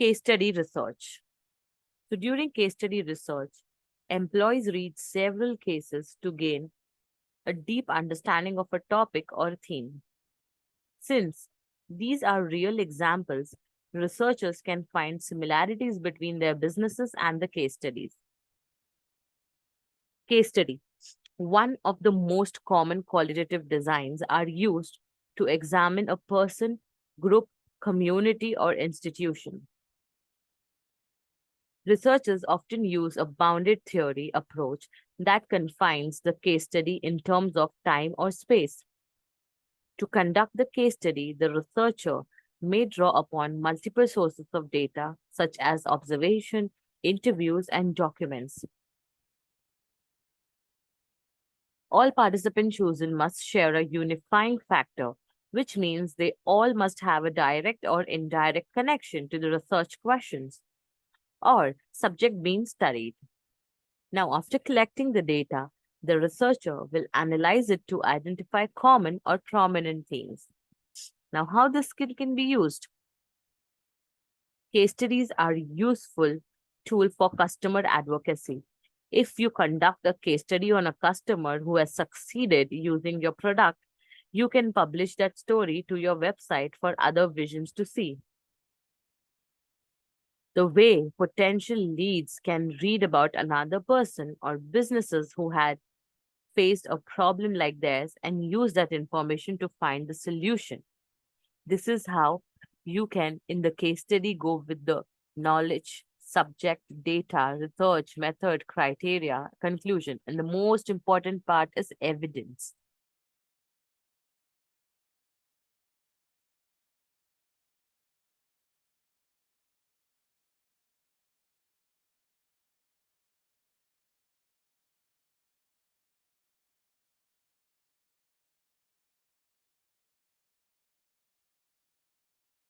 Case study research. So during case study research, employees read several cases to gain a deep understanding of a topic or theme. Since these are real examples, researchers can find similarities between their businesses and the case studies. Case study. One of the most common qualitative designs are used to examine a person, group, community, or institution. Researchers often use a bounded theory approach that confines the case study in terms of time or space. To conduct the case study, the researcher may draw upon multiple sources of data, such as observation, interviews, and documents. All participants chosen must share a unifying factor, which means they all must have a direct or indirect connection to the research questions or subject being studied. Now, after collecting the data, the researcher will analyze it to identify common or prominent themes. Now, how this skill can be used? Case studies are a useful tool for customer advocacy. If you conduct a case study on a customer who has succeeded using your product, you can publish that story to your website for other visions to see. The way potential leads can read about another person or businesses who had faced a problem like theirs and use that information to find the solution. This is how you can, in the case study, go with the knowledge, subject, data, research, method, criteria, conclusion. And the most important part is evidence.